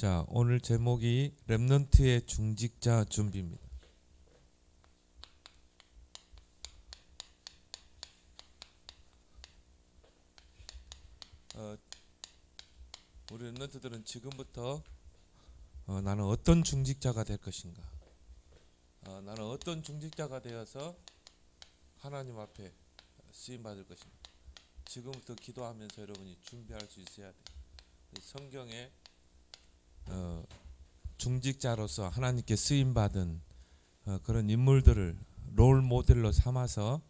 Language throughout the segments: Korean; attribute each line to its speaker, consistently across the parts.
Speaker 1: 자, 오늘 제목이 렘넌트의 중직자 준비입니다. 우리 렘넌트들은 지금부터 나는 어떤 중직자가 될 것인가, 나는 어떤 중직자가 되어서 하나님 앞에 쓰임 받을 것인가, 지금부터 기도하면서 여러분이 준비할 수 있어야 돼요. 성경에 중직자로서 하나님께 쓰임 받은 그런 인물들을 롤 모델로 삼아서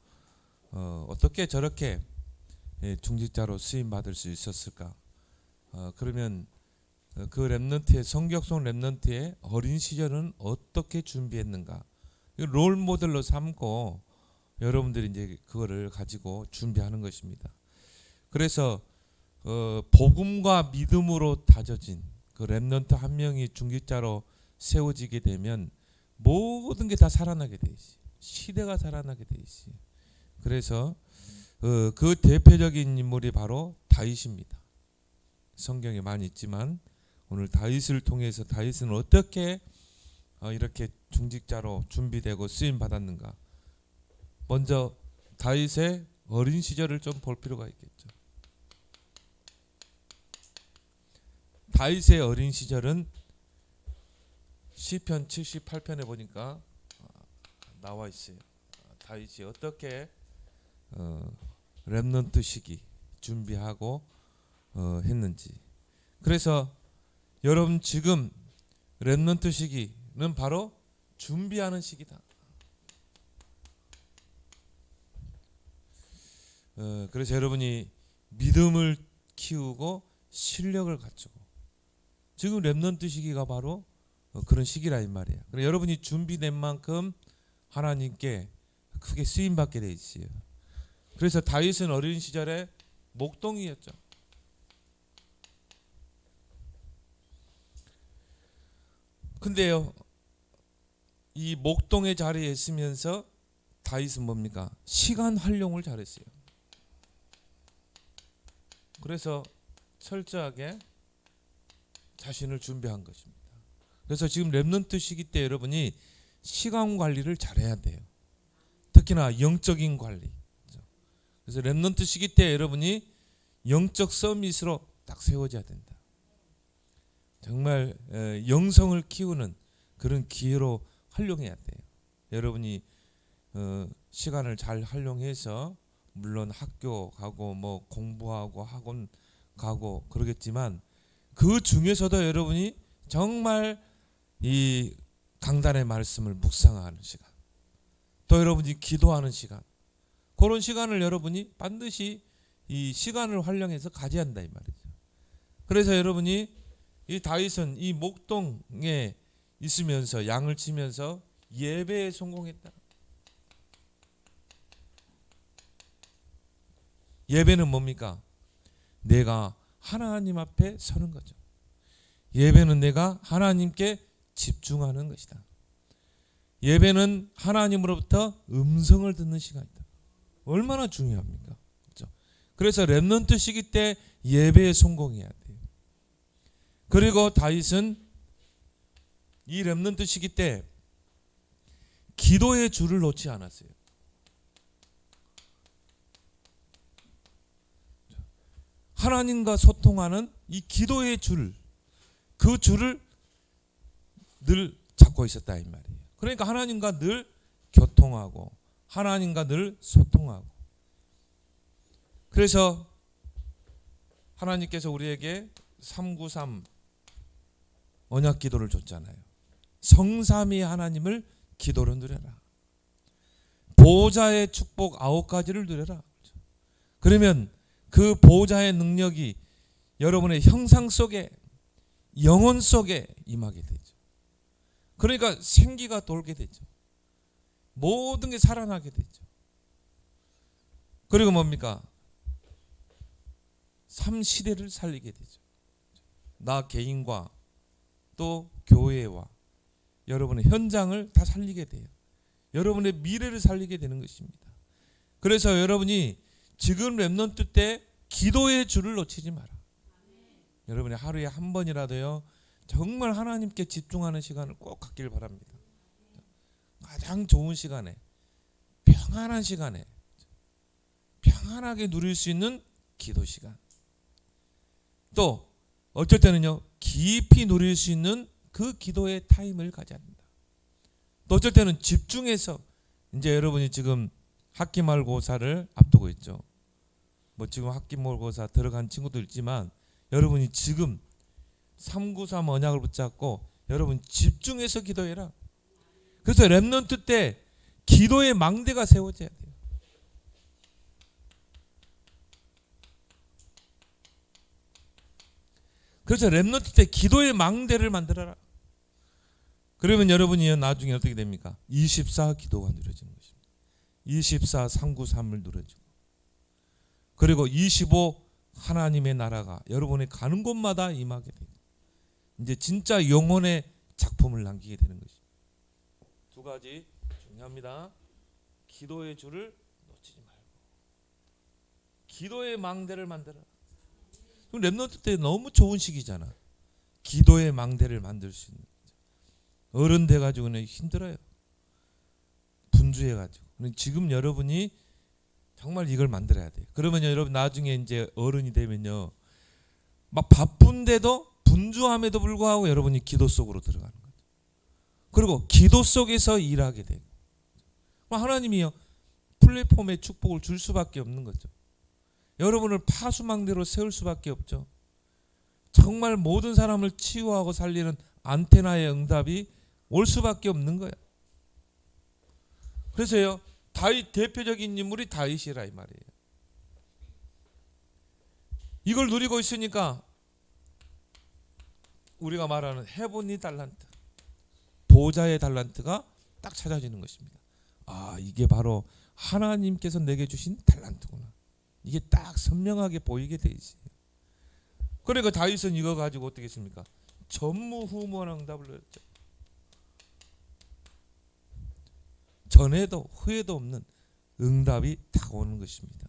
Speaker 1: 어떻게 저렇게 중직자로 쓰임 받을 수 있었을까? 그러면 그 렘넌트의 성경 속 렘넌트의 어린 시절은 어떻게 준비했는가? 롤 모델로 삼고 여러분들이 이제 그거를 가지고 준비하는 것입니다. 그래서 복음과 믿음으로 다져진 그 렘넌트 한 명이 중직자로 세워지게 되면 모든 게 다 살아나게 돼 있어요. 시대가 살아나게 돼 있어요. 그래서 그 대표적인 인물이 바로 다윗입니다. 성경에 많이 있지만 오늘 다윗을 통해서 다윗은 어떻게 이렇게 중직자로 준비되고 쓰임 받았는가? 먼저 다윗의 어린 시절을 좀 볼 필요가 있겠죠. 다윗의 어린 시절은 시편 78편에 보니까 나와 있어요. 다윗이 어떻게 렘넌트 시기 준비하고 했는지. 그래서 여러분 지금 렘넌트 시기는 바로 준비하는 시기다. 그래서 여러분이 믿음을 키우고 실력을 갖추고 지금 렘넌트 시기가 바로 그런 시기라 이 말이에요. 그래서 여러분이 준비된 만큼 하나님께 크게 쓰임 받게 돼 있어요. 그래서 다윗은 어린 시절에 목동이었죠. 근데요, 이 목동의 자리에 있으면서 다윗은 뭡니까? 시간 활용을 잘했어요. 그래서 철저하게 자신을 준비한 것입니다. 그래서 지금 렘넌트 시기 때 여러분이 시간 관리를 잘해야 돼요. 특히나 영적인 관리. 그래서 렘넌트 시기 때 여러분이 영적 서밋으로 딱 세워져야 된다. 정말 영성을 키우는 그런 기회로 활용해야 돼요. 여러분이 시간을 잘 활용해서 물론 학교 가고 뭐 공부하고 학원 가고 그러겠지만 그 중에서도 여러분이 정말 이 강단의 말씀을 묵상하는 시간, 또 여러분이 기도하는 시간, 그런 시간을 여러분이 반드시 이 시간을 활용해서 가져야 한다 이 말이죠. 그래서 여러분이 이 다윗은 이 목동에 있으면서 양을 치면서 예배에 성공했다. 예배는 뭡니까? 내가 하나님 앞에 서는 거죠. 예배는 내가 하나님께 집중하는 것이다. 예배는 하나님으로부터 음성을 듣는 시간이다. 얼마나 중요합니까? 그렇죠? 그래서 렘넌트 시기 때 예배에 성공해야 돼요. 그리고 다윗은 이 렘넌트 시기 때 기도의 줄을 놓지 않았어요. 하나님과 소통하는 이 기도의 줄, 그 줄을 늘 잡고 있었다 이 말이에요. 그러니까 하나님과 늘 교통하고 하나님과 늘 소통하고. 그래서 하나님께서 우리에게 393 언약 기도를 줬잖아요. 성삼위 하나님을 기도로 누려라. 보호자의 축복 9가지를 누려라. 그러면 그 보호자의 능력이 여러분의 형상 속에, 영혼 속에 임하게 되죠. 그러니까 생기가 돌게 되죠. 모든 게 살아나게 되죠. 그리고 뭡니까? 3시대를 살리게 되죠. 나 개인과 또 교회와 여러분의 현장을 다 살리게 돼요. 여러분의 미래를 살리게 되는 것입니다. 그래서 여러분이 지금 렘넌트 때 기도의 줄을 놓치지 마라. 여러분이 하루에 한 번이라도요 정말 하나님께 집중하는 시간을 꼭 갖기를 바랍니다. 가장 좋은 시간에, 평안한 시간에 평안하게 누릴 수 있는 기도 시간, 또 어쩔 때는요 깊이 누릴 수 있는 그 기도의 타임을 가져야 합니다. 또 어쩔 때는 집중해서, 이제 여러분이 지금 학기말고사를 앞두고 있죠. 뭐 지금 학기말고사 들어간 친구도 있지만 여러분이 지금 393 언약을 붙잡고 여러분 집중해서 기도해라. 그래서 렘넌트 때 기도의 망대가 세워져야 돼요. 그래서 렘넌트 때 기도의 망대를 만들어라. 그러면 여러분이 나중에 어떻게 됩니까? 24 기도가 누려지는 것입니다. 24 393을 누려지고, 그리고 25 하나님의 나라가 여러분이 가는 곳마다 임하게 되고, 이제 진짜 영혼의 작품을 남기게 되는 것입니다. 두 가지 중요합니다. 기도의 줄을 놓치지 말고 기도의 망대를 만들어라. 렘넌트 때 너무 좋은 시기잖아. 기도의 망대를 만들 수 있는. 어른 돼가지고는 힘들어요. 분주해가지고. 지금 여러분이 정말 이걸 만들어야 돼요. 그러면 여러분 나중에 이제 어른이 되면요, 막 바쁜데도 분주함에도 불구하고 여러분이 기도 속으로 들어가는 거죠. 그리고 기도 속에서 일하게 되고, 하나님이요 플랫폼에 축복을 줄 수밖에 없는 거죠. 여러분을 파수망대로 세울 수밖에 없죠. 정말 모든 사람을 치유하고 살리는 안테나의 응답이 올 수밖에 없는 거야. 그래서요 다윗, 대표적인 인물이 다윗이라 이 말이에요. 이걸 누리고 있으니까 우리가 말하는 헤븐리 달란트, 보좌의 달란트가 딱 찾아지는 것입니다. 아, 이게 바로 하나님께서 내게 주신 달란트구나. 이게 딱 선명하게 보이게 돼 있어요. 그러니까 다윗은 이거 가지고 어떻게 했습니까? 전무후무한 응답을 얻었죠. 전에도 후에도 없는 응답이 딱 오는 것입니다.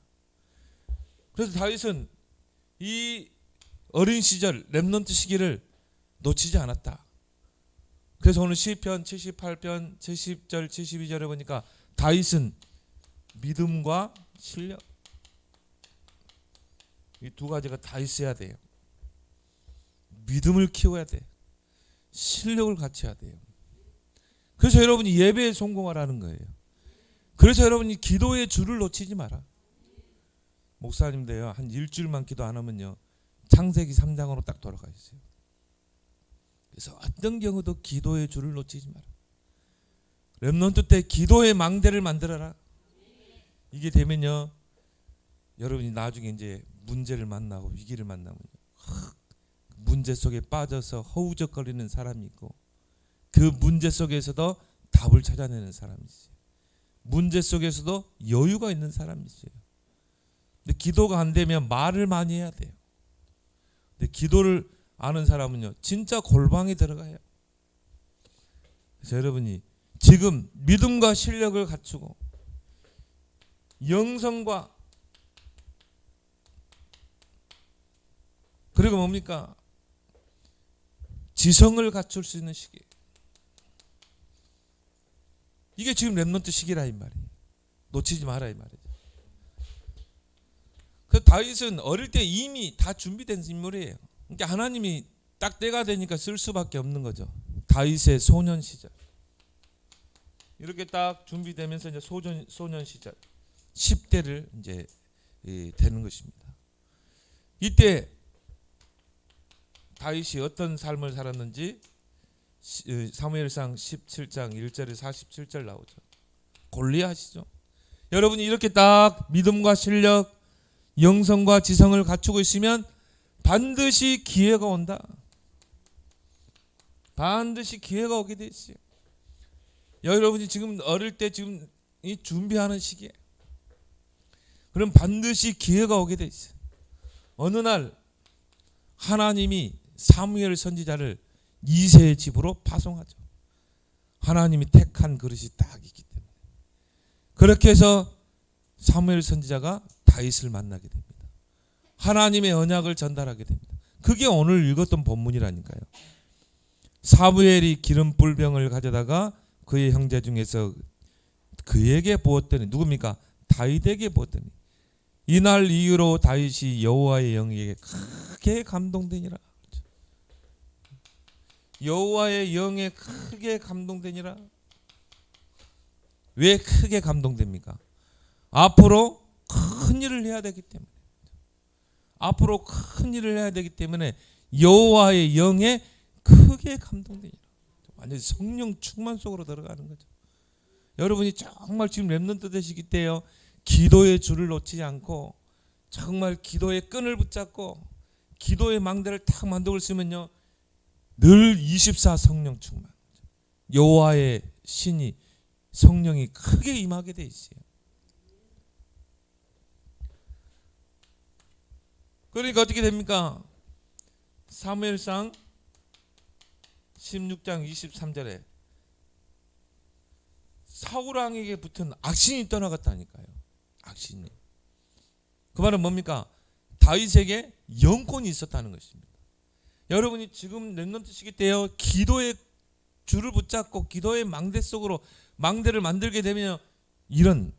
Speaker 1: 그래서 다윗은 이 어린 시절 렘넌트 시기를 놓치지 않았다. 그래서 오늘 시편 78편 70절 72절에 보니까 다윗은 믿음과 실력, 이 두 가지가 다 있어야 돼요. 믿음을 키워야 돼. 실력을 갖춰야 돼요. 그래서 여러분이 예배에 성공하라는 거예요. 그래서 여러분이 기도의 줄을 놓치지 마라. 목사님도요 한 일주일만 기도 안 하면요 창세기 3장으로 딱 돌아가 있어요. 그래서 어떤 경우도 기도의 줄을 놓치지 마라. 렘넌트 때 기도의 망대를 만들어라. 이게 되면요 여러분이 나중에 이제 문제를 만나고 위기를 만나면 문제 속에 빠져서 허우적거리는 사람이 있고, 그 문제 속에서도 답을 찾아내는 사람이 있어요. 문제 속에서도 여유가 있는 사람이 있어요. 근데 기도가 안 되면 말을 많이 해야 돼요. 근데 기도를 아는 사람은요 진짜 골방에 들어가요. 그래서 여러분이 지금 믿음과 실력을 갖추고 영성과, 그리고 뭡니까? 지성을 갖출 수 있는 시기. 이게 지금 렘넌트 시기라 이 말이에요. 놓치지 마라 이 말이에요. 그 다윗은 어릴 때 이미 다 준비된 인물이에요. 그러니까 하나님이 딱 때가 되니까 쓸 수밖에 없는 거죠. 다윗의 소년 시절. 이렇게 딱 준비되면서 이제 소년 시절 10대를 이제 되는 것입니다. 이때 다윗이 어떤 삶을 살았는지 사무엘상 17장 1절에 47절 나오죠. 골리앗이죠. 여러분이 이렇게 딱 믿음과 실력, 영성과 지성을 갖추고 있으면 반드시 기회가 온다. 반드시 기회가 오게 돼 있어요. 여러분이 지금 어릴 때 지금 이 준비하는 시기에, 그럼 반드시 기회가 오게 돼 있어요. 어느 날 하나님이 사무엘 선지자를 이새의 집으로 파송하죠. 하나님이 택한 그릇이 딱 있기 때문에. 그렇게 해서 사무엘 선지자가 다윗을 만나게 됩니다. 하나님의 언약을 전달하게 됩니다. 그게 오늘 읽었던 본문이라니까요. 사무엘이 기름 불병을 가져다가 그의 형제 중에서 그에게 부었더니, 누굽니까? 다윗에게 부었더니 이날 이후로 다윗이 여호와의 영에게 크게 감동되니라. 여호와의 영에 크게 감동되니라. 왜 크게 감동됩니까? 앞으로 큰 일을 해야 되기 때문에. 앞으로 큰 일을 해야 되기 때문에 여호와의 영에 크게 감동되니라. 완전히 성령 충만 속으로 들어가는 거죠. 여러분이 정말 지금 렘넌트 되시기 때요, 기도의 줄을 놓치지 않고 정말 기도의 끈을 붙잡고 기도의 망대를 딱 만들고 있으면요, 늘 24 성령 충만, 여호와의 신이, 성령이 크게 임하게 돼 있어요. 그러니까 어떻게 됩니까? 사무엘상 16장 23절에 사울왕에게 붙은 악신이 떠나갔다니까요. 악신이. 그 말은 뭡니까? 다윗에게 영권이 있었다는 것입니다. 여러분이 지금 렘넌트 시기 때요, 기도의 줄을 붙잡고 기도의 망대 속으로 망대를 만들게 되면 이런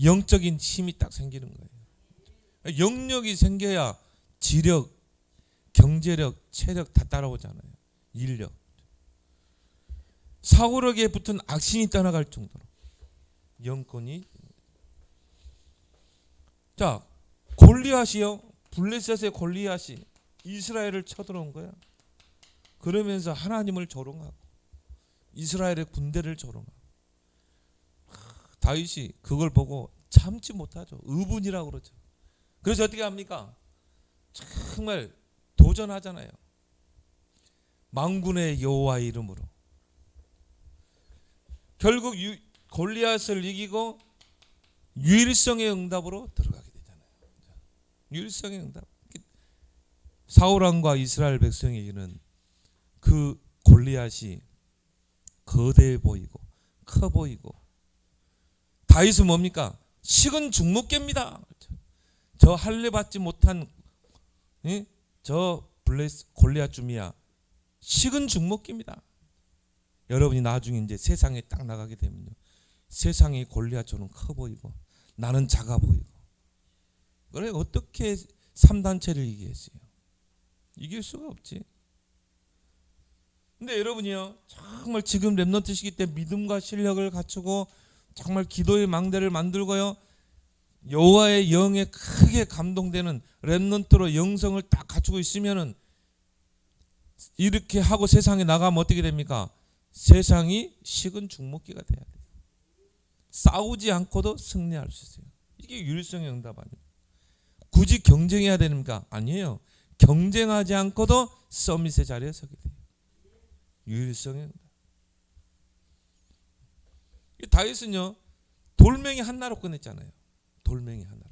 Speaker 1: 영적인 힘이 딱 생기는 거예요. 영력이 생겨야 지력, 경제력, 체력 다 따라오잖아요. 인력. 사울에게 붙은 악신이 떠나갈 정도로 영권이. 자, 골리앗이요, 블레셋의 골리앗이 이스라엘을 쳐들어온 거야. 그러면서 하나님을 조롱하고 이스라엘의 군대를 조롱하고, 다윗이 그걸 보고 참지 못하죠. 의분이라고 그러죠. 그래서 어떻게 합니까? 정말 도전하잖아요. 만군의 여호와의 이름으로. 결국 골리앗을 이기고 유일성의 응답으로 들어가게 되잖아요. 유일성의 응답. 사울왕과 이스라엘 백성에게는 그 골리앗이 거대해 보이고 커 보이고, 다윗은 뭡니까? 식은 죽목개입니다. 저 할례 받지 못한 저 골리앗 줌이야 식은 죽목개입니다. 여러분이 나중에 이제 세상에 딱 나가게 되면요, 세상이 골리앗처럼 커 보이고 나는 작아 보이고, 그래 어떻게 3단체를 이기겠어요? 이길 수가 없지. 근데 여러분이요, 정말 지금 렘넌트 시기 때 믿음과 실력을 갖추고 정말 기도의 망대를 만들고요, 여호와의 영에 크게 감동되는 렘넌트로 영성을 딱 갖추고 있으면은, 이렇게 하고 세상에 나가면 어떻게 됩니까? 세상이 식은 죽먹기가 돼야 돼요. 싸우지 않고도 승리할 수 있어요. 이게 유일성의 응답 아니에요. 굳이 경쟁해야 됩니까? 아니에요. 경쟁하지 않고도 서밋의 자리에 서게 돼요. 유일성의 응답. 다윗은요, 돌멩이 하나로 끝냈잖아요. 돌멩이 하나로.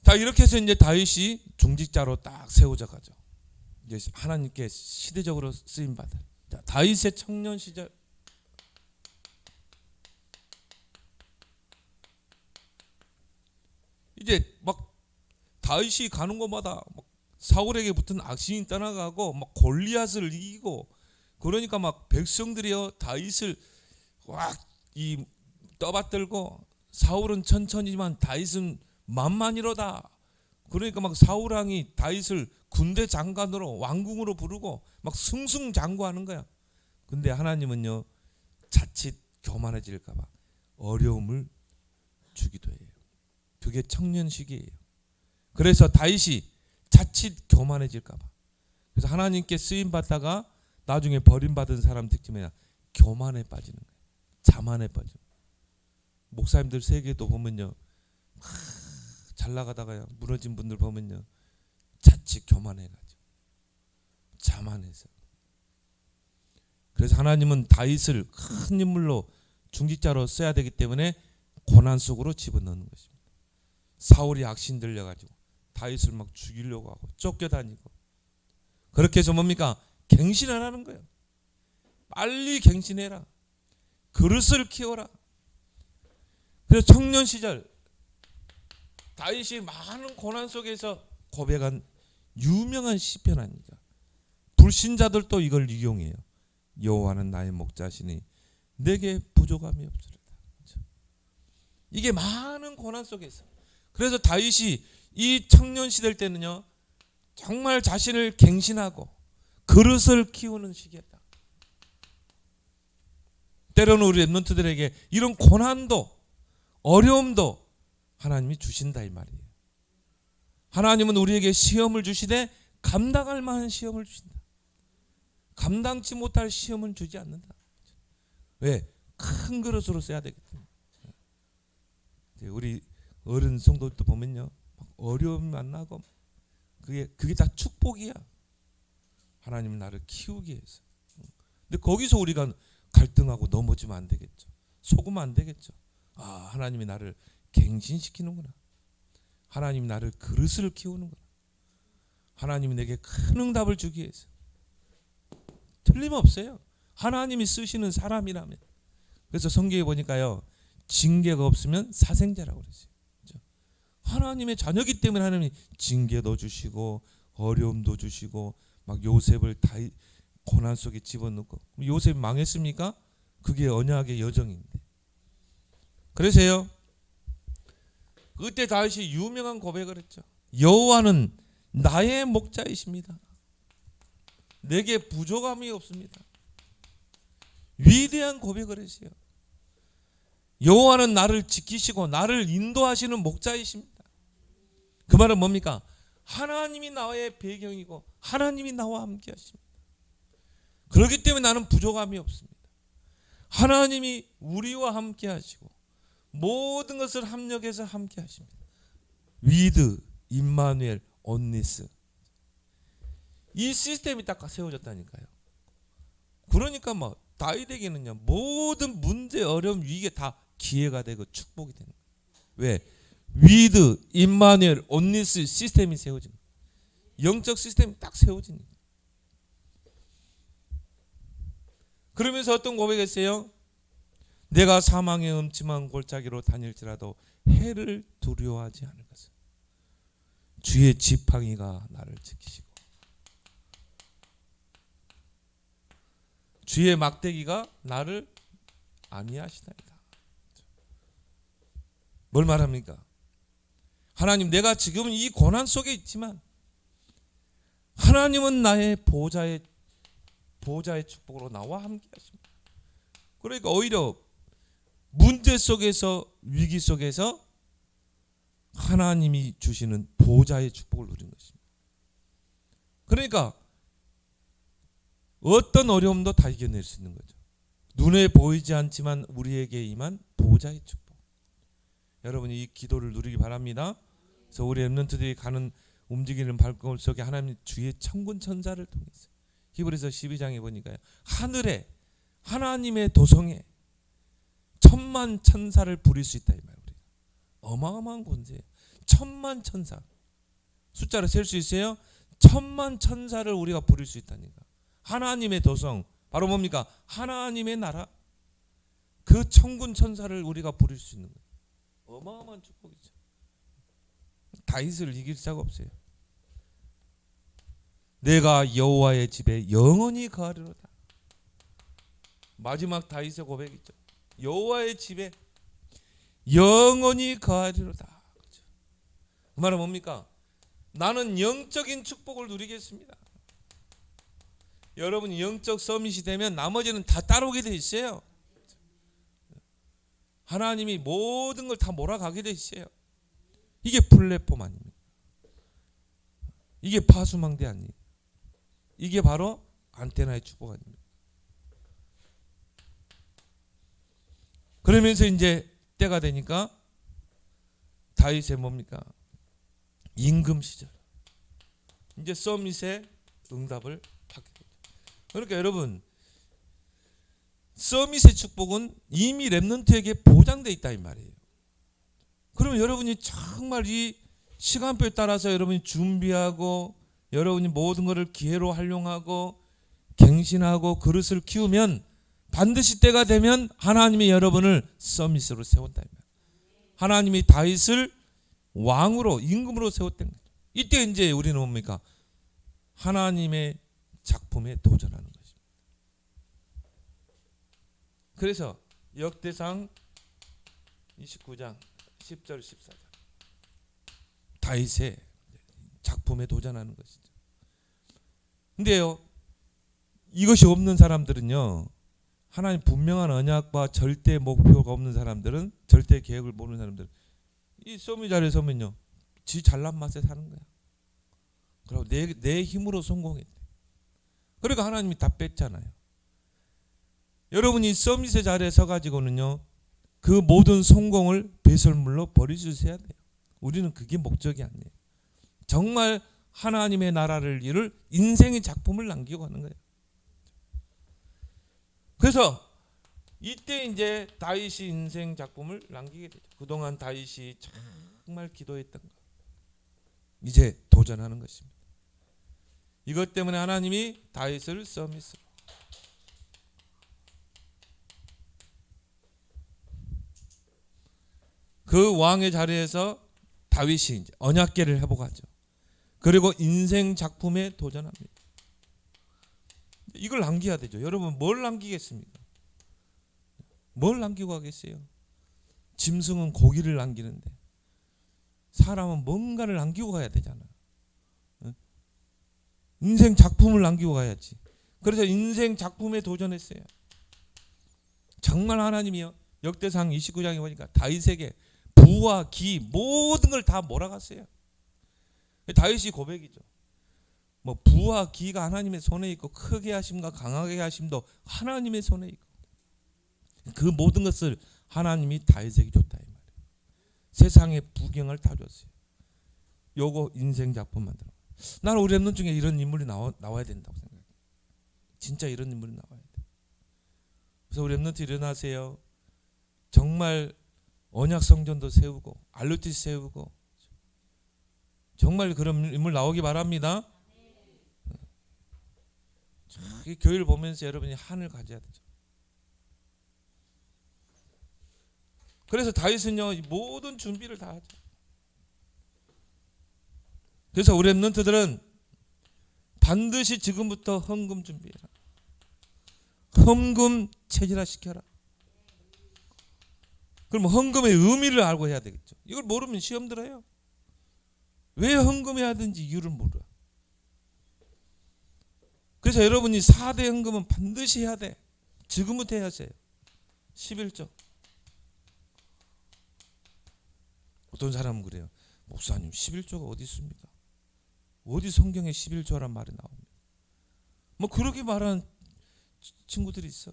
Speaker 1: 자, 이렇게 해서 이제 다윗이 중직자로 딱 세워져 가죠. 이제 하나님께 시대적으로 쓰임 받은. 자, 다윗의 청년 시절. 이제 막 다윗이 가는 곳마다 막 사울에게 붙은 악신이 떠나가고 막 골리앗을 이기고, 그러니까 막 백성들이요 다윗을 막 이 떠받들고, 사울은 천천히지만 다윗은 만만이로다. 그러니까 막 사울 왕이 다윗을 군대 장관으로 왕궁으로 부르고 막 승승장구하는 거야. 근데 하나님은요, 자칫 교만해질까 봐 어려움을 주기도 해요. 그게 청년 시기예요. 그래서 다윗이 자칫 교만해질까 봐, 그래서 하나님께 쓰임 받다가 나중에 버림받은 사람 특징이야, 교만에 빠지는 거예요. 자만에 빠져. 목사님들 세계도 보면요, 잘 나가다가요 무너진 분들 보면요, 자칫 교만해가지고 자만해서. 그래서 하나님은 다윗을 큰 인물로 중직자로 써야 되기 때문에 고난 속으로 집어넣는 것입니다. 사울이 악신 들려가지고 다윗을 막 죽이려고 하고 쫓겨다니고, 그렇게 해서 뭡니까? 갱신하라는 거예요. 빨리 갱신해라. 그릇을 키워라. 그래서 청년 시절 다윗이 많은 고난 속에서 고백한 유명한 시편 아닙니까? 불신자들도 이걸 이용해요. 여호와는 나의 목자시니 내게 부족함이 없으리라. 이게 많은 고난 속에서, 그래서 다윗이 이 청년 시절 때는요 정말 자신을 갱신하고 그릇을 키우는 시기였다. 때로는 우리 랩런트들에게 이런 고난도 어려움도 하나님이 주신다 이 말이에요. 하나님은 우리에게 시험을 주시되 감당할 만한 시험을 주신다. 감당치 못할 시험은 주지 않는다. 왜? 큰 그릇으로 써야 되기 때문에. 우리 어른 성도들도 보면요 어려움이 만나고 그게 다 축복이야. 하나님은 나를 키우기 위해서. 근데 거기서 우리가 갈등하고 넘어지면 안 되겠죠. 속으면 안 되겠죠. 아, 하나님이 나를 갱신시키는구나. 하나님이 나를 그릇을 키우는구나. 하나님이 내게 큰 응답을 주기 위해서. 틀림없어요. 하나님이 쓰시는 사람이라면. 그래서 성경에 보니까요 징계가 없으면 사생자라고 그랬어요. 그렇죠? 하나님의 자녀이기 때문에 하나님이 징계도 주시고 어려움도 주시고 막 요셉을 다 고난 속에 집어넣고. 요셉이 망했습니까? 그게 언약의 여정인데. 그래서요 그때 다윗이 유명한 고백을 했죠. 여호와는 나의 목자이십니다. 내게 부족함이 없습니다. 위대한 고백을 했어요. 여호와는 나를 지키시고 나를 인도하시는 목자이십니다. 그 말은 뭡니까? 하나님이 나의 배경이고 하나님이 나와 함께 하십니다. 그렇기 때문에 나는 부족함이 없습니다. 하나님이 우리와 함께 하시고 모든 것을 합력해서 함께 하십니다. 위드, 임마누엘, 온니스. 이 시스템이 딱 세워졌다니까요. 그러니까 뭐 다윗에게는요 모든 문제, 어려움, 위기가 다 기회가 되고 축복이 되는 거예요. 왜? 위드, 임마누엘, 온니스 시스템이 세워진 거예요. 영적 시스템이 딱 세워진 거예요. 그러면서 어떤 고백했어요? 내가 사망의 음침한 골짜기로 다닐지라도 해를 두려워하지 않을 것은 주의 지팡이가 나를 지키시고 주의 막대기가 나를 안위하시나이다. 뭘 말합니까? 하나님, 내가 지금 이 고난 속에 있지만 하나님은 나의 보호자의 축복으로 나와 함께 하십니다. 그러니까 오히려 문제 속에서, 위기 속에서 하나님이 주시는 보호자의 축복을 누리는 것입니다. 그러니까 어떤 어려움도 다 이겨낼 수 있는 거죠. 눈에 보이지 않지만 우리에게 임한 보호자의 축복. 여러분이 이 기도를 누리기 바랍니다. 그래서 우리 랩런트들이 가는 움직이는 발걸음 속에 하나님 주의 천군 천사를 통해서 히브리서 12장에 보니까요, 하늘에 하나님의 도성에 천만 천사를 부릴 수 있다 이 말이에요. 어마어마한 권세예요. 천만 천사. 숫자로 셀 수 있어요? 천만 천사를 우리가 부릴 수 있다니까. 하나님의 도성, 바로 뭡니까? 하나님의 나라. 그 천군 천사를 우리가 부릴 수 있는 거예요. 어마어마한 축복이죠. 다윗을 이길 자가 없어요. 내가 여호와의 집에 영원히 거하리로다. 마지막 다윗의 고백이죠. 여호와의 집에 영원히 거하리로다. 그 말은 뭡니까? 나는 영적인 축복을 누리겠습니다. 여러분이 영적 서밋이 되면 나머지는 다 따라오게 돼 있어요. 하나님이 모든 걸 다 몰아가게 돼 있어요. 이게 플랫폼 아닙니까? 이게 파수망대 아니에요. 이게 바로 안테나의 축복 아닙니까? 그러면서 이제 때가 되니까 다윗의 뭡니까? 임금 시절. 이제 서밋의 응답을 받게 되죠. 그러니까 여러분, 서밋의 축복은 이미 랩런트에게 보장되어 있다 이 말이에요. 그러면 여러분이 정말 이 시간표에 따라서 여러분이 준비하고 여러분이 모든 것을 기회로 활용하고 갱신하고 그릇을 키우면 반드시 때가 되면 하나님이 여러분을 서밋으로 세웠다 이 말이에요. 하나님이 다윗을 왕으로, 임금으로 세웠다는 거죠. 이때 이제 우리는 뭡니까? 하나님의 작품에 도전하는 것입니다. 그래서 역대상 29장 10절 14절 다윗의 작품에 도전하는 것이죠. 근데요, 이것이 없는 사람들은요, 하나님 분명한 언약과 절대 목표가 없는 사람들은, 절대 계획을 모르는 사람들은 이 쏘미 자리에 서면요, 지 잘난 맛에 사는 거야. 그리고 내 힘으로 성공했대. 그러니까 하나님이 다 뺐잖아요. 여러분이 서밋의 자리에 서가지고는요, 그 모든 성공을 배설물로 버리셔야 돼요. 우리는 그게 목적이 아니에요. 정말 하나님의 나라를 이룰 인생의 작품을 남기고 가는 거예요. 그래서 이때 이제 다윗이 인생 작품을 남기게 되죠. 그동안 다윗이 정말 기도했던 거, 이제 도전하는 것입니다. 이것 때문에 하나님이 다윗을 서밋으로, 그 왕의 자리에서 다윗이 이제 언약궤를 회복하죠. 그리고 인생 작품에 도전합니다. 이걸 남겨야 되죠. 여러분 뭘 남기겠습니까? 뭘 남기고 가겠어요? 짐승은 고기를 남기는데 사람은 뭔가를 남기고 가야 되잖아. 인생 작품을 남기고 가야지. 그래서 인생 작품에 도전했어요. 정말 하나님이요, 역대상 29장에 보니까 다윗에게 부와 기 모든 걸 다 몰아갔어요. 다윗이 고백이죠. 뭐 부와 기가 하나님의 손에 있고 크게 하심과 강하게 하심도 하나님의 손에 있고, 그 모든 것을 하나님이 다윗에게 줬다 이 말이에요. 세상의 부경을 다 줬어요. 요거 인생 작품 만들어. 나는 우리 랩넌 중에 이런 인물이 나와야 된다고 생각해요. 진짜 이런 인물이 나와야 돼. 그래서 우리 랩넌트 일어나세요. 정말 언약 성전도 세우고 알루티 세우고 정말 그런 인물 나오기 바랍니다. 이 교회를 보면서 여러분이 한을 가져야 되죠. 그래서 다윗은요, 모든 준비를 다 하죠. 그래서 우리 랩넌트들은 반드시 지금부터 헌금 준비해라. 헌금 체질화 시켜라. 그럼 헌금의 의미를 알고 해야 되겠죠. 이걸 모르면 시험 들어요. 왜 헌금해야 하는지 이유를 몰라. 그래서 여러분이 4대 헌금은 반드시 해야 돼. 지금부터 해야 돼요. 11조. 어떤 사람은 그래요. 목사님 11조가 어디 있습니까? 어디 성경에 11조란 말이 나옵니다. 뭐 그렇게 말하는 친구들이 있어.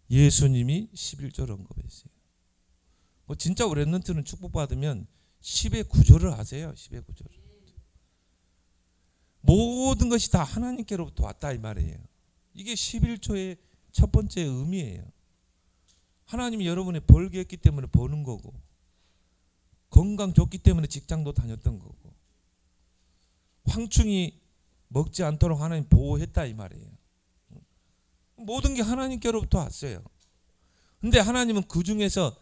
Speaker 1: 예수님이 11조를 언급했어요. 뭐 진짜 우리 랩넌트는 축복받으면 10의 구조를 아세요. 10의 구조를. 모든 것이 다 하나님께로부터 왔다 이 말이에요. 이게 11조의 첫 번째 의미예요. 하나님이 여러분의 벌게 했기 때문에 버는 거고, 건강 좋기 때문에 직장도 다녔던 거고, 황충이 먹지 않도록 하나님 보호했다 이 말이에요. 모든 게 하나님께로부터 왔어요. 근데 하나님은 그 중에서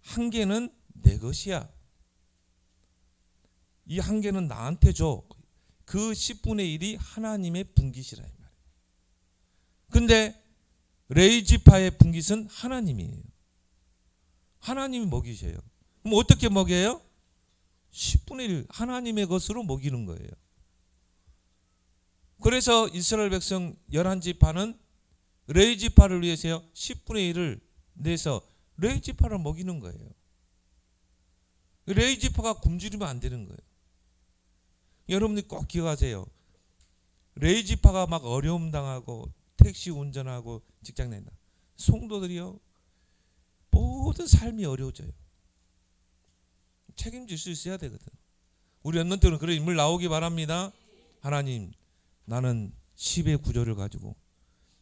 Speaker 1: 한 개는 내 것이야. 이 한 개는 나한테 줘. 그 10분의 1이 하나님의 분깃이라 이 말이에요. 근데 레위지파의 분깃은 하나님이에요. 하나님이 먹이셔요. 그럼 어떻게 먹여요? 10분의 1 하나님의 것으로 먹이는 거예요. 그래서 이스라엘 백성 11지파는 레위지파를 위해서요 10분의 1을 내서 레위지파를 먹이는 거예요. 레위지파가 굶주리면 안 되는 거예요. 여러분들이 꼭 기억하세요. 레위지파가 막 어려움 당하고 택시 운전하고 직장 다닌다. 성도들이요 모든 삶이 어려워져요. 책임질 수 있어야 되거든. 우리 랩넌트는 그런 인물 나오기 바랍니다. 하나님, 나는 10의 구조를 가지고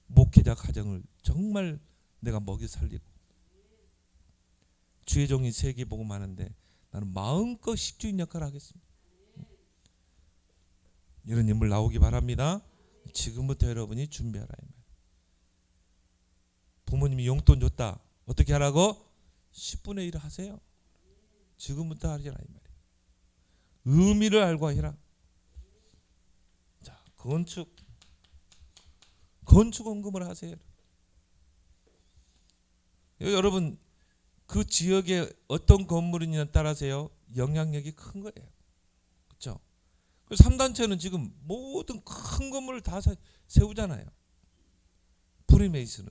Speaker 1: 목회자 가정을 정말 내가 먹여 살리고, 주의 종이 세계 복음하는데 나는 마음껏 식주인 역할을 하겠습니다. 이런 인물 나오기 바랍니다. 지금부터 여러분이 준비하라. 부모님이 용돈 줬다. 어떻게 하라고? 10분의 1을 하세요. 지금부터 하리라 이 말이에요. 의미를 알고 해라. 자, 건축 헌금을 하세요. 여러분 그 지역에 어떤 건물이냐에 따라서요 영향력이 큰 거예요. 그렇죠? 3단체는 지금 모든 큰 건물을 다 세우잖아요. 프리메이슨은.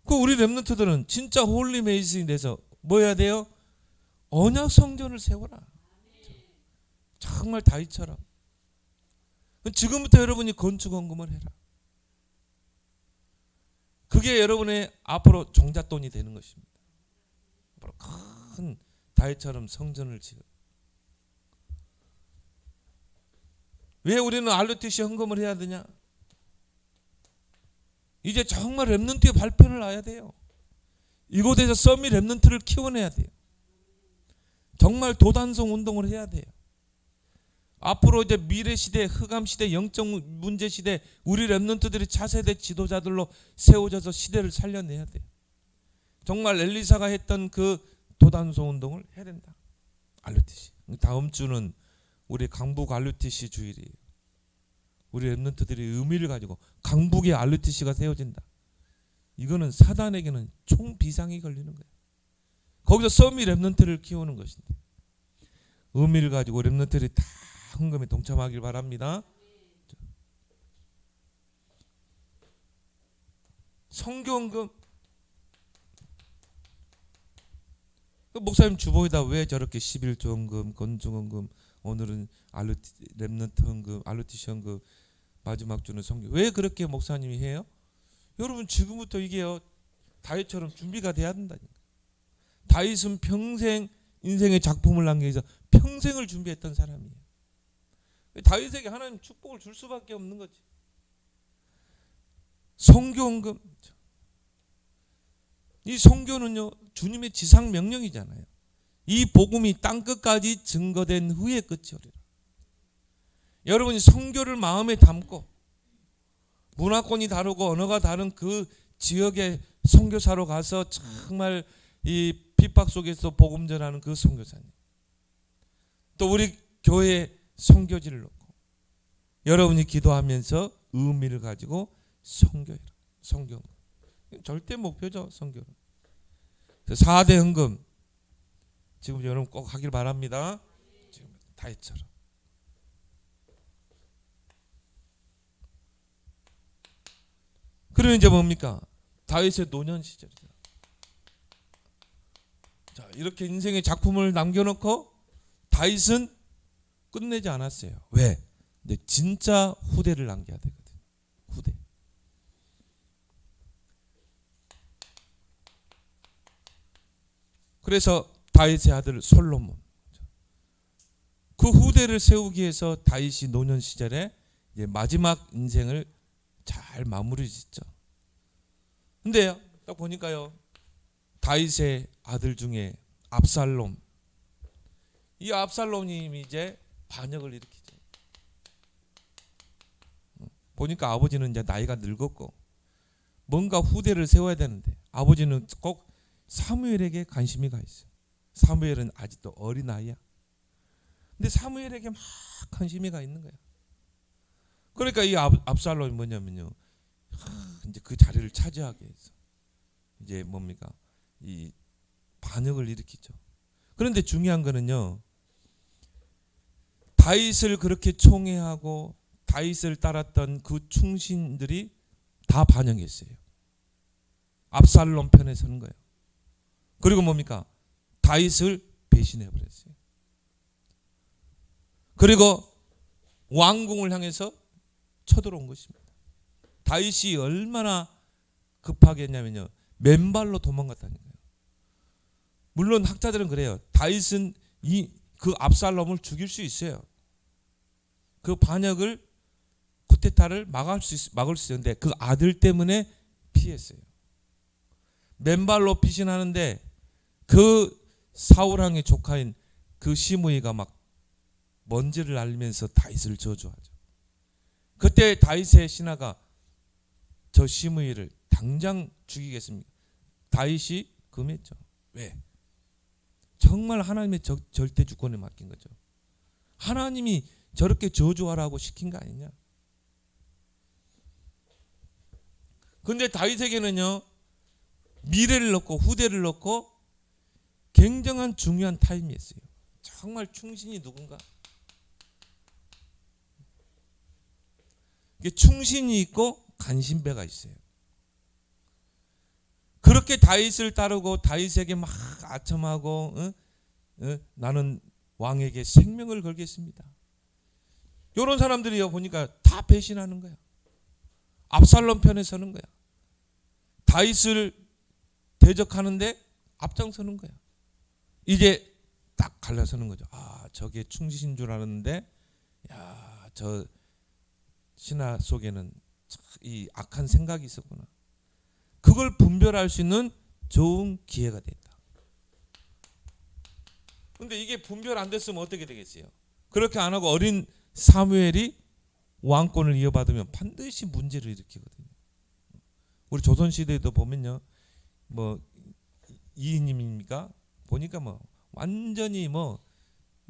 Speaker 1: 그 우리 렘넌트들은 진짜 홀리메이슨이 돼서 뭐 해야 돼요? 언약 성전을 세워라. 정말 다윗처럼. 지금부터 여러분이 건축 헌금을 해라. 그게 여러분의 앞으로 종잣돈이 되는 것입니다. 앞으로 큰 다윗처럼 성전을 지어. 왜 우리는 RUTC 헌금을 해야 되냐? 이제 정말 렘넌트의 발편을 놔야 돼요. 이곳에서 서밋 렘넌트를 키워내야 돼요. 정말 도단성 운동을 해야 돼요. 앞으로 이제 미래 시대, 흑암 시대, 영적 문제 시대, 우리 렘넌트들이 차세대 지도자들로 세워져서 시대를 살려내야 돼요. 정말 엘리사가 했던 그 도단성 운동을 해야 된다. RUTC. 다음 주는 우리 강북 RUTC 주일이에요. 우리 렘넌트들이 의미를 가지고 강북에 RUTC가 세워진다. 이거는 사단에게는 총비상이 걸리는 거예요. 거기서 서밋 렘넌트를 키우는 것인데 의미를 가지고 렘넌트들이 다 헌금에 동참하길 바랍니다. 성교헌금. 목사님 주보에다 왜 저렇게 11조 헌금, 건축헌금, 오늘은 렘넌트 헌금, RUTC 헌금, 마지막 주는 성교. 왜 그렇게 목사님이 해요? 여러분 지금부터 이게요 다윗처럼 준비가 돼야 된다니까. 다윗은 평생 인생의 작품을 남기기 위해서 평생을 준비했던 사람이에요. 다윗에게 하나님 축복을 줄 수밖에 없는 거지. 성교헌금. 이 성교는요 주님의 지상 명령이잖아요. 이 복음이 땅끝까지 증거된 후에 끝이 오리라. 여러분이 성교를 마음에 담고 문화권이 다르고 언어가 다른 그 지역의 선교사로 가서 정말 이 핍박 속에서 복음 전하는 그 선교사님, 또 우리 교회 선교지를 놓고 여러분이 기도하면서 의미를 가지고 선교해라. 선교 절대 목표죠. 선교는 4대 헌금 지금 여러분 꼭 하길 바랍니다. 지금 다윗처럼. 그러면 이제 뭡니까? 다윗의 노년 시절이다. 자, 이렇게 인생의 작품을 남겨놓고 다윗은 끝내지 않았어요. 왜? 근데 진짜 후대를 남겨야 되거든. 후대. 그래서 다윗의 아들 솔로몬. 그 후대를 세우기 위해서 다윗이 노년 시절에 이제 마지막 인생을 잘 마무리 짓죠. 근데요, 딱 보니까요, 다윗의 아들 중에 압살롬. 이 압살롬님이 이제 반역을 일으키죠. 보니까 아버지는 이제 나이가 늙었고 뭔가 후대를 세워야 되는데 아버지는 꼭 사무엘에게 관심이 가 있어요. 사무엘은 아직도 어린 아이야. 근데 사무엘에게 막 관심이 가 있는 거야. 그러니까 이 압살롬이 뭐냐면요, 이제 그 자리를 차지하게 해서 이제 뭡니까, 이 반역을 일으키죠. 그런데 중요한 거는요, 다윗을 그렇게 총애하고 다윗을 따랐던 그 충신들이 다 반역했어요. 압살롬 편에 서는 거예요. 그리고 뭡니까, 다윗을 배신해 버렸어요. 그리고 왕궁을 향해서 쳐들어온 것입니다. 다윗이 얼마나 급하게 했냐면요, 맨발로 도망갔다는 거예요. 물론 학자들은 그래요. 다윗은 그 압살롬을 죽일 수 있어요. 그 반역을, 쿠데타를 막을 수 있는데 그 아들 때문에 피했어요. 맨발로 피신하는데 그 사울왕의 조카인 그 시므이가 막 먼지를 날리면서 다윗을 저주하죠. 그때 다윗의 신하가 저 시므이를 당장 죽이겠습니까? 다윗이 금했죠. 왜? 정말 하나님의 절대 주권에 맡긴 거죠. 하나님이 저렇게 저주하라고 시킨 거 아니냐. 근데 다윗에게는요, 미래를 넣고 후대를 넣고 굉장한 중요한 타임이었어요. 정말 충신이 누군가? 이게 충신이 있고 간신배가 있어요. 그렇게 다윗을 따르고 다윗에게 막 아첨하고 나는 왕에게 생명을 걸겠습니다. 이런 사람들이 보니까 다 배신하는 거야. 압살롬 편에 서는 거야. 다윗을 대적하는데 앞장서는 거야. 이제 딱 갈라서는 거죠. 아, 저게 충신인 줄 알았는데, 야, 저 신하 속에는 이 악한 생각이 있었구나. 그걸 분별할 수 있는 좋은 기회가 됐다. 근데 이게 분별 안 됐으면 어떻게 되겠어요? 그렇게 안 하고 어린 사무엘이 왕권을 이어받으면 반드시 문제를 일으키거든요. 우리 조선시대에도 보면요, 뭐 이인님입니까? 보니까 뭐 완전히 뭐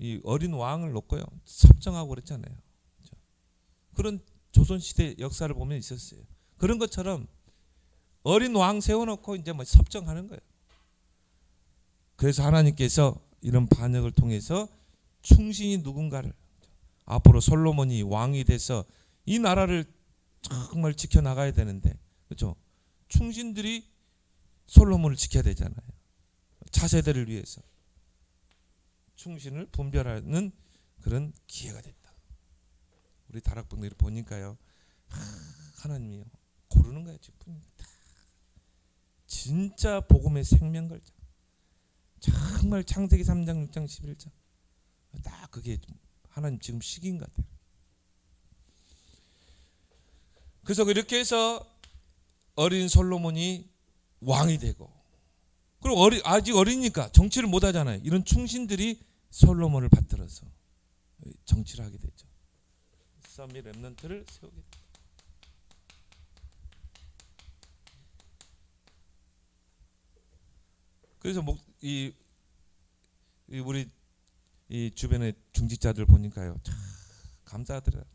Speaker 1: 이 어린 왕을 놓고요 섭정하고 그랬잖아요. 그런 조선시대 역사를 보면 있었어요. 그런 것처럼 어린 왕 세워놓고 이제 뭐 섭정하는 거예요. 그래서 하나님께서 이런 반역을 통해서 충신이 누군가를, 앞으로 솔로몬이 왕이 돼서 이 나라를 정말 지켜나가야 되는데, 그렇죠? 충신들이 솔로몬을 지켜야 되잖아요. 차세대를 위해서 충신을 분별하는 그런 기회가 됐다. 우리 다락방들이 보니까요, 하나님이요 고르는 거예요. 진짜 복음의 생명 걸자. 정말 창세기 3장 6장 11장 딱 그게 하나님 지금 시기인 것 같아요. 그래서 이렇게 해서 어린 솔로몬이 왕이 되고, 그리고 아직 어리니까 정치를 못 하잖아요. 이런 충신들이 솔로몬을 받들어서 정치를 하게 되죠. 서밋 렘넌트를 세우게 됩니다. 그래서 우리 이 주변의 중직자들 보니까요, 참 감사하더라고요.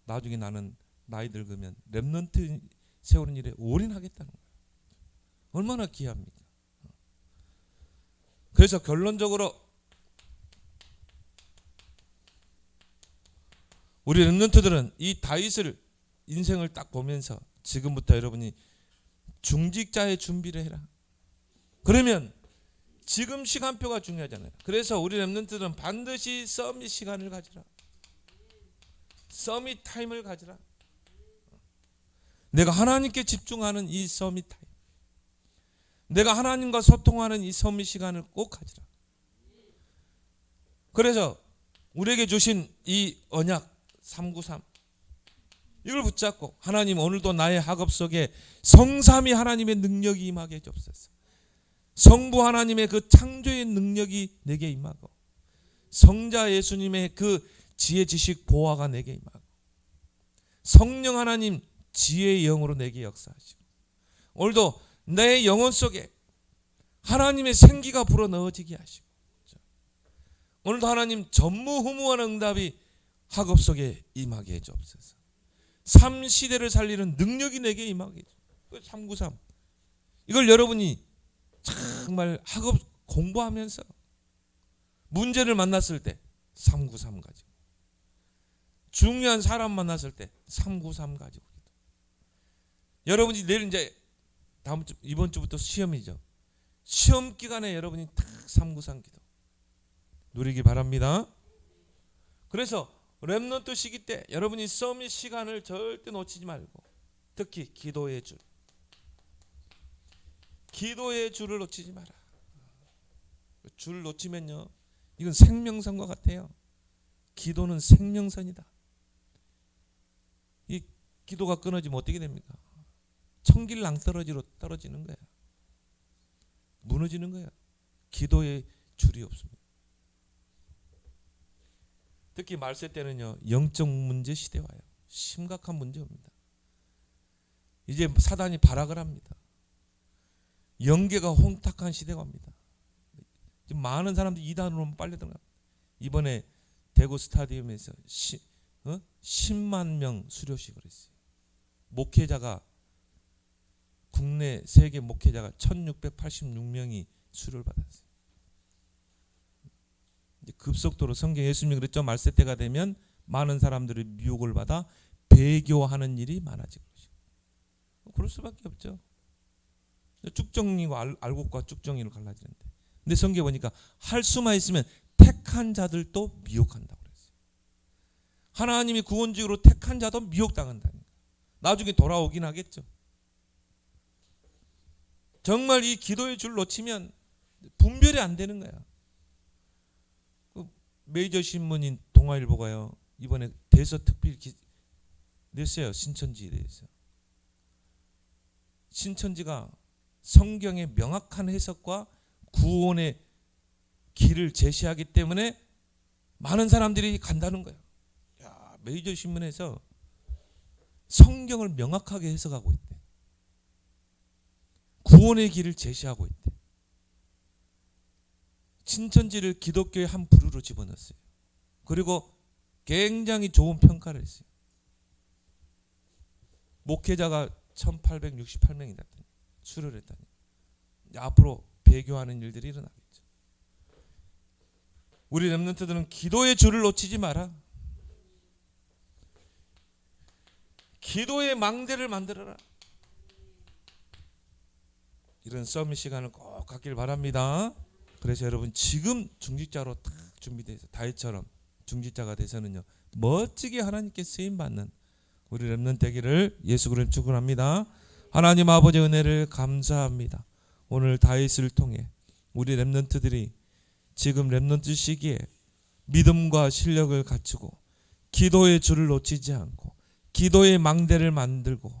Speaker 1: 나중에 나는 나이 늙으면 렘넌트 세우는 일에 올인하겠다는 거예요. 얼마나 귀합니까? 그래서 결론적으로 우리 렘넌트들은 이 다윗을 인생을 딱 보면서 지금부터 여러분이 중직자의 준비를 해라. 그러면 지금 시간표가 중요하잖아요. 그래서 우리 렘넌트들은 반드시 서밋 시간을 가지라. 서밋 타임을 가지라. 내가 하나님께 집중하는 이 서밋 타임, 내가 하나님과 소통하는 이 서밋 시간을 꼭 가지라. 그래서 우리에게 주신 이 언약 393 이걸 붙잡고, 하나님 오늘도 나의 학업 속에 성삼위 하나님의 능력이 임하게 해주옵소서. 성부 하나님의 그 창조의 능력이 내게 임하고, 성자 예수님의 그 지혜 지식 보화가 내게 임하고, 성령 하나님 지혜의 영으로 내게 역사하시고, 오늘도 내 영혼 속에 하나님의 생기가 불어 넣어지게 하시고, 오늘도 하나님 전무후무한 응답이 학업 속에 임하게 해주옵소서. 삶 시대를 살리는 능력이 내게 임하게 해주옵소서. 393 이걸 여러분이 정말 학업 공부하면서 문제를 만났을 때 393 가지고, 중요한 사람 만났을 때 393 가지고, 여러분이 내일 이제 이번 주부터 시험이죠. 시험 기간에 여러분이 딱 393 기도 누리기 바랍니다. 그래서 렘넌트 시기 때 여러분이 서밋 시간을 절대 놓치지 말고, 특히 기도의 줄, 기도의 줄을 놓치지 마라. 줄 놓치면요, 이건 생명선과 같아요. 기도는 생명선이다. 이 기도가 끊어지면 어떻게 됩니까? 천길 낭떠러지로 떨어지는 거야. 무너지는 거야. 기도의 줄이 없습니다. 특히 말세 때는요, 영적 문제 시대 와요. 심각한 문제 옵니다. 이제 사단이 발악을 합니다. 영계가 혼탁한 시대가 옵니다. 지금 많은 사람들이 이단으로 빨려 들어갑니다. 이번에 대구 스타디움에서 10만 명 수료식을 했어요. 목회자가 국내 세계 목회자가 1686명이 수료를 받았어요. 급속도로 성경 예수님이 그랬죠. 말세 때가 되면 많은 사람들이 미혹을 받아 배교하는 일이 많아질 것이고. 그럴 수밖에 없죠. 쭉정이와 알곡과 쭉정이를 갈라지는데. 근데 성경에 보니까 할 수만 있으면 택한 자들도 미혹한다고 그랬어요. 하나님이 구원직으로 택한 자도 미혹당한다니까. 나중에 돌아오긴 하겠죠. 정말 이 기도의 줄 놓치면 분별이 안 되는 거야. 메이저 신문인 동아일보가요 이번에 대서특필 냈어요. 신천지에 대해서. 신천지가 성경의 명확한 해석과 구원의 길을 제시하기 때문에 많은 사람들이 간다는 거예요. 야, 메이저 신문에서 성경을 명확하게 해석하고 있대. 구원의 길을 제시하고 있대. 신천지를 기독교의 한 부류로 집어넣었어요. 그리고 굉장히 좋은 평가를 했어요. 목회자가 1868명이다. 수료를 했다니. 앞으로 배교하는 일들이 일어나겠죠. 우리 렘넌트들은 기도의 줄을 놓치지 마라. 기도의 망대를 만들어라. 이런 서밋 시간을 꼭 갖길 바랍니다. 그래서 여러분 지금 중직자로 딱 준비돼서 다윗처럼 중직자가 돼서는요 멋지게 하나님께 쓰임 받는 우리 렘넌트 되기를 예수 그리스도로 축원합니다. 하나님 아버지 은혜를 감사합니다. 오늘 다윗을 통해 우리 렘넌트들이 지금 렘넌트 시기에 믿음과 실력을 갖추고 기도의 줄을 놓치지 않고 기도의 망대를 만들고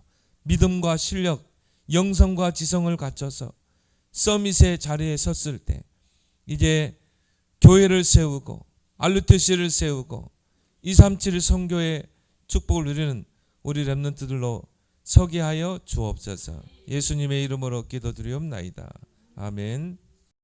Speaker 1: 믿음과 실력, 영성과 지성을 갖춰서 서밋의 자리에 섰을 때 이제 교회를 세우고 RUTC를 세우고 237 선교의 축복을 누리는 우리 렘넌트들로 서게 하여 주옵소서. 예수님의 이름으로 기도드리옵나이다. 아멘.